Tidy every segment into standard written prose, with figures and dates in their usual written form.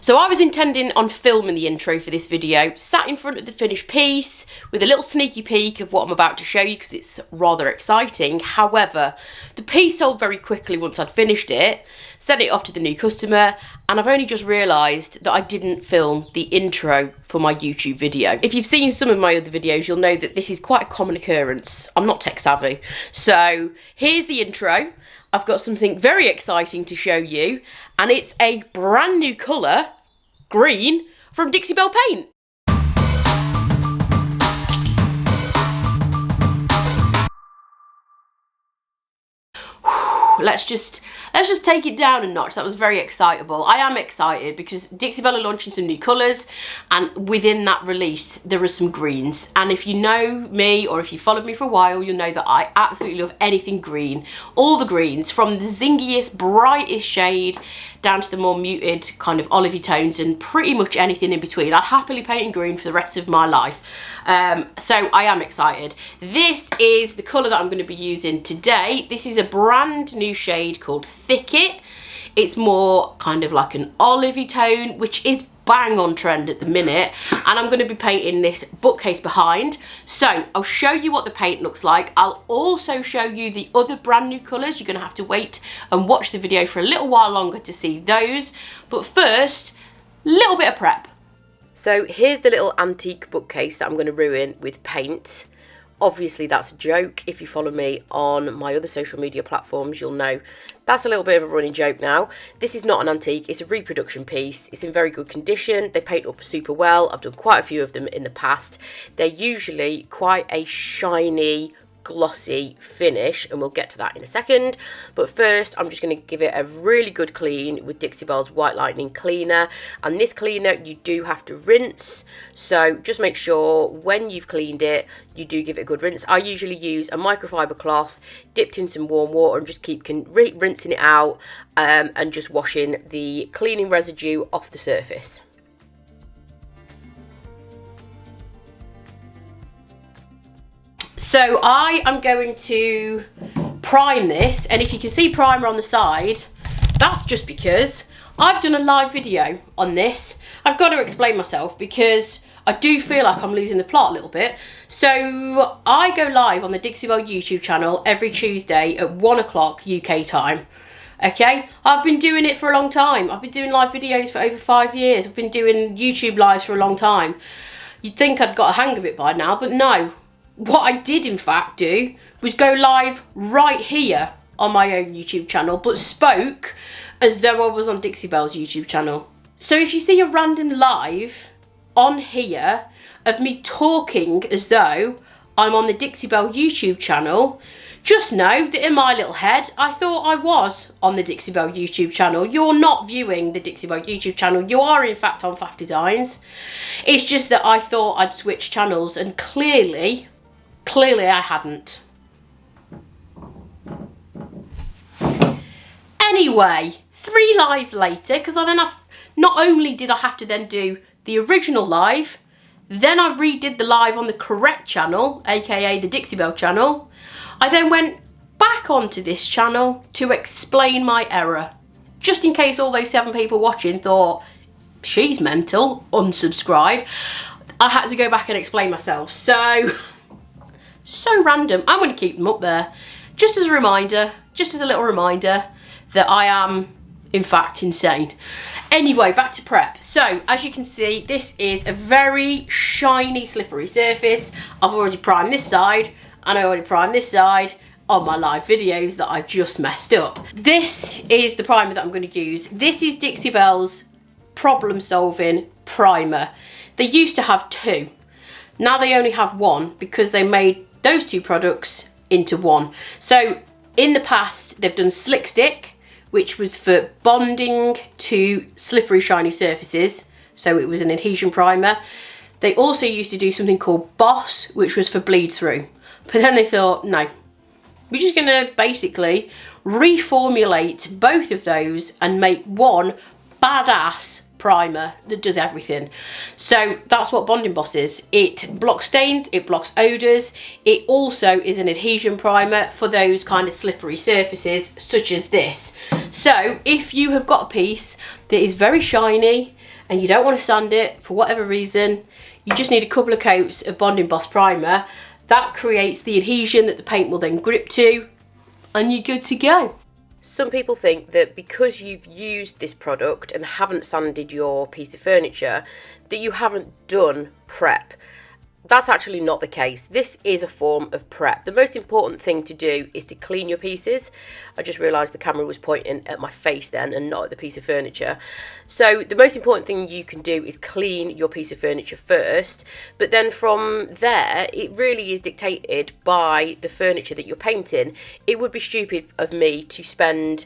So I was intending on filming the intro for this video, sat in front of the finished piece with a little sneaky peek of what I'm about to show you because it's rather exciting. However, the piece sold very quickly once I'd finished it, sent it off to the new customer, and I've only just realised that I didn't film the intro for my YouTube video. If you've seen some of my other videos, you'll know that this is quite a common occurrence. I'm not tech savvy. So here's the intro. I've got something very exciting to show you, and it's a brand new colour, green, from Thicket Chalk Paint. Let's just take it down a notch. That was very excitable. I am excited because Thicket Chalk are launching some new colours, and within that release there are some greens. And if you know me, or if you followed me for a while, you'll know that I absolutely love anything green. All the greens, from the zingiest, brightest shade down to the more muted kind of olivey tones, and pretty much anything in between. I'd happily paint in green for the rest of my life. So I am excited. This is the colour that I'm going to be using today. This is a brand new shade called Thicket. It's more kind of like an olivey tone, which is bang on trend at the minute, and I'm going to be painting this bookcase behind. So I'll show you what the paint looks like. I'll also show you the other brand new colours. You're going to have to wait and watch the video for a little while longer to see those, but first, a little bit of prep. So here's the little antique bookcase that I'm going to ruin with paint. Obviously that's a joke. If you follow me on my other social media platforms, you'll know that's a little bit of a running joke now. This is not an antique, it's a reproduction piece. It's in very good condition. They paint up super well. I've done quite a few of them in the past. They're usually quite a shiny, glossy finish, and we'll get to that in a second. But first, I'm just going to give it a really good clean with Dixie Belle's White Lightning cleaner. And this cleaner you do have to rinse, so just make sure when you've cleaned it you do give it a good rinse. I usually use a microfiber cloth dipped in some warm water and just keep rinsing it out, and just washing the cleaning residue off the surface. So I am going to prime this, and if you can see primer on the side, that's just because I've done a live video on this. I've got to explain myself because I do feel like I'm losing the plot a little bit. So I go live on the Thicket Chalk YouTube channel every Tuesday at 1 o'clock UK time. Okay, I've been doing it for a long time. I've been doing live videos for over 5 years. I've been doing YouTube lives for a long time. You'd think I'd got a hang of it by now, but no. What I did in fact do was go live right here on my own YouTube channel, but spoke as though I was on Dixie Belle's YouTube channel. So if you see a random live on here of me talking as though I'm on the Dixie Belle YouTube channel, just know that in my little head I thought I was on the Dixie Belle YouTube channel. You're not viewing the Dixie Belle YouTube channel, you are in fact on Faff Designs. It's just that I thought I'd switch channels, and clearly I hadn't. Anyway, 3 lives later, because not only did I have to then do the original live, then I redid the live on the correct channel, aka the Dixie Belle channel. I then went back onto this channel to explain my error, just in case all those 7 people watching thought, she's mental, unsubscribe. I had to go back and explain myself. So random. I'm going to keep them up there just as a reminder, just as a little reminder that I am in fact insane. Anyway, back to prep. So as you can see, this is a very shiny, slippery surface. I've already primed this side, and I already primed this side on my live videos that I've just messed up. This is the primer that I'm going to use. This is Thicket Belle's problem solving primer. They used to have 2. Now they only have 1 because they made those 2 products into 1. So in the past they've done Slick Stick, which was for bonding to slippery shiny surfaces, so it was an adhesion primer. They also used to do something called Boss, which was for bleed through, but then they thought, no, we're just going to basically reformulate both of those and make one badass primer that does everything. So that's what Bondi Boss is. It blocks stains, it blocks odours, it also is an adhesion primer for those kind of slippery surfaces such as this. So if you have got a piece that is very shiny and you don't want to sand it for whatever reason, you just need a couple of coats of Bondi Boss primer. That creates the adhesion that the paint will then grip to, and you're good to go. Some people think that because you've used this product and haven't sanded your piece of furniture, that you haven't done prep. That's actually not the case. This is a form of prep. The most important thing to do is to clean your pieces. I just realised the camera was pointing at my face then and not at the piece of furniture. So the most important thing you can do is clean your piece of furniture first, but then from there it really is dictated by the furniture that you're painting. It would be stupid of me to spend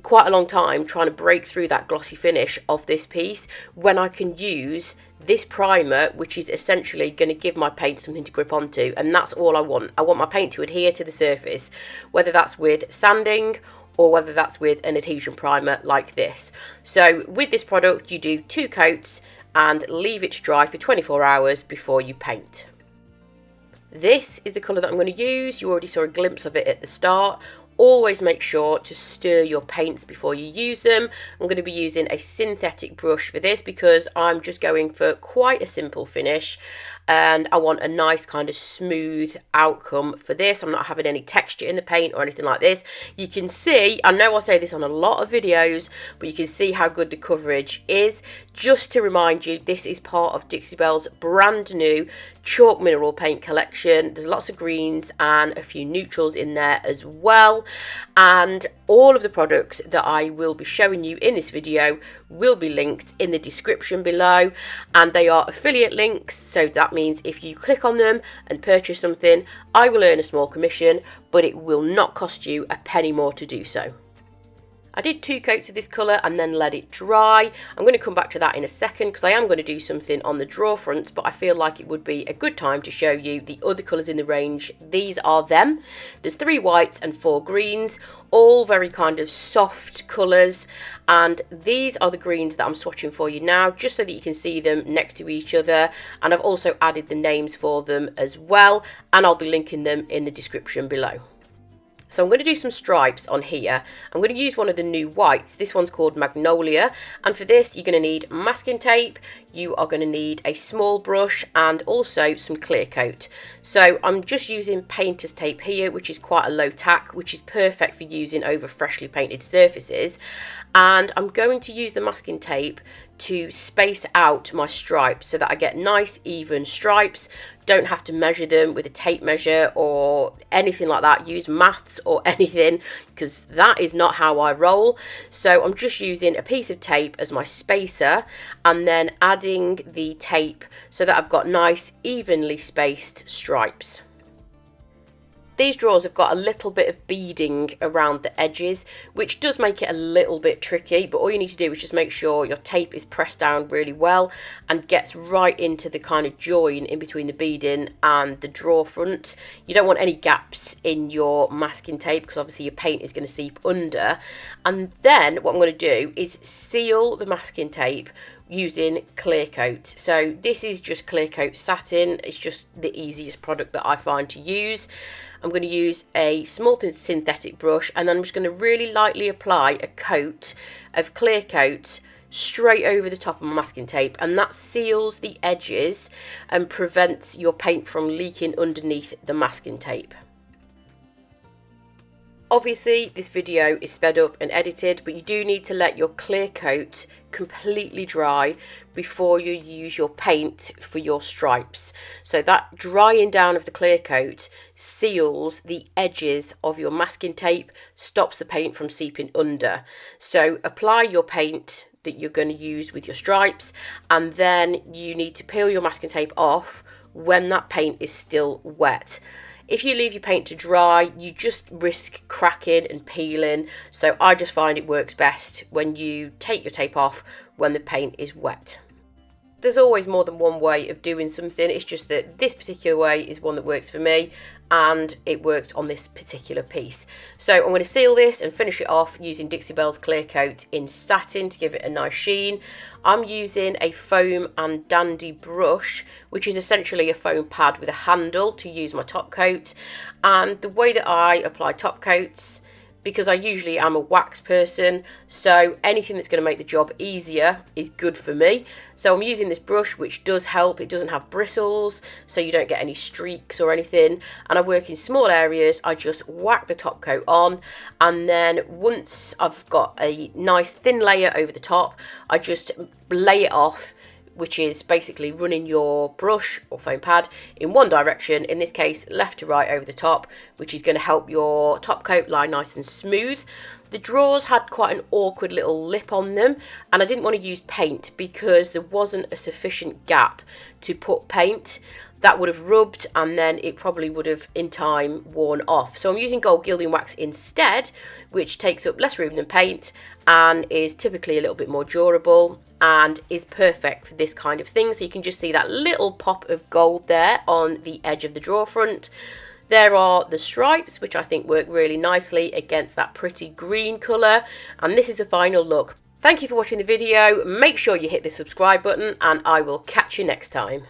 quite a long time trying to break through that glossy finish of this piece when I can use this primer, which is essentially going to give my paint something to grip onto, and that's all I want. I want my paint to adhere to the surface, whether that's with sanding or whether that's with an adhesion primer like this. So with this product you do 2 coats and leave it to dry for 24 hours before you paint. This is the colour that I'm going to use. You already saw a glimpse of it at the start. Always make sure to stir your paints before you use them. I'm going to be using a synthetic brush for this because I'm just going for quite a simple finish and I want a nice kind of smooth outcome for this. I'm not having any texture in the paint or anything like this. You can see, I know I say this on a lot of videos, but you can see how good the coverage is. Just to remind you, this is part of Dixie Belle's brand new chalk mineral paint collection. There's lots of greens and a few neutrals in there as well, and all of the products that I will be showing you in this video will be linked in the description below, and they are affiliate links, so that means if you click on them and purchase something, I will earn a small commission, but it will not cost you a penny more to do so. I did 2 coats of this colour and then let it dry. I'm going to come back to that in a second because I am going to do something on the drawer front, but I feel like it would be a good time to show you the other colours in the range. These are them. There's 3 whites and 4 greens, all very kind of soft colours, and these are the greens that I'm swatching for you now, just so that you can see them next to each other, and I've also added the names for them as well, and I'll be linking them in the description below. So I'm going to do some stripes on here. I'm going to use one of the new whites. This one's called Magnolia, and for this you're going to need masking tape, you are going to need a small brush and also some clear coat. So I'm just using painter's tape here, which is quite a low tack, which is perfect for using over freshly painted surfaces, and I'm going to use the masking tape to space out my stripes so that I get nice even stripes. Don't have to measure them with a tape measure or anything like that. Use maths or anything, because that is not how I roll. So I'm just using a piece of tape as my spacer and then adding the tape so that I've got nice evenly spaced stripes. These drawers have got a little bit of beading around the edges, which does make it a little bit tricky, but all you need to do is just make sure your tape is pressed down really well and gets right into the kind of join in between the beading and the drawer front. You don't want any gaps in your masking tape because obviously your paint is going to seep under. And then what I'm going to do is seal the masking tape using Clear Coat. So this is just Clear Coat Satin. It's just the easiest product that I find to use. I'm going to use a small synthetic brush and then I'm just going to really lightly apply a coat of Clear Coat straight over the top of my masking tape, and that seals the edges and prevents your paint from leaking underneath the masking tape. Obviously this video is sped up and edited, but you do need to let your clear coat completely dry before you use your paint for your stripes. So that drying down of the clear coat seals the edges of your masking tape, stops the paint from seeping under. So apply your paint that you're going to use with your stripes, and then you need to peel your masking tape off when that paint is still wet. If you leave your paint to dry, you just risk cracking and peeling, so I just find it works best when you take your tape off when the paint is wet. there's always more than one way of doing something. It's just that this particular way is one that works for me, and it worked on this particular piece. So I'm going to seal this and finish it off using Dixie Belle's Clear Coat in satin to give it a nice sheen. I'm using a foam and dandy brush, which is essentially a foam pad with a handle to use my top coat. And the way that I apply top coats, because I usually am a wax person, so anything that's going to make the job easier is good for me. So I'm using this brush, which does help. It doesn't have bristles, so you don't get any streaks or anything. And I work in small areas. I just whack the top coat on, and then once I've got a nice thin layer over the top, I just lay it off, which is basically running your brush or foam pad in one direction, in this case left to right over the top, which is going to help your top coat lie nice and smooth. The drawers had quite an awkward little lip on them, and I didn't want to use paint because there wasn't a sufficient gap to put paint. That would have rubbed, and then it probably would have in time worn off. So I'm using gold gilding wax instead, which takes up less room than paint and is typically a little bit more durable and is perfect for this kind of thing. So you can just see that little pop of gold there on the edge of the drawer front. There are the stripes, which I think work really nicely against that pretty green colour. And this is the final look. Thank you for watching the video. Make sure you hit the subscribe button, and I will catch you next time.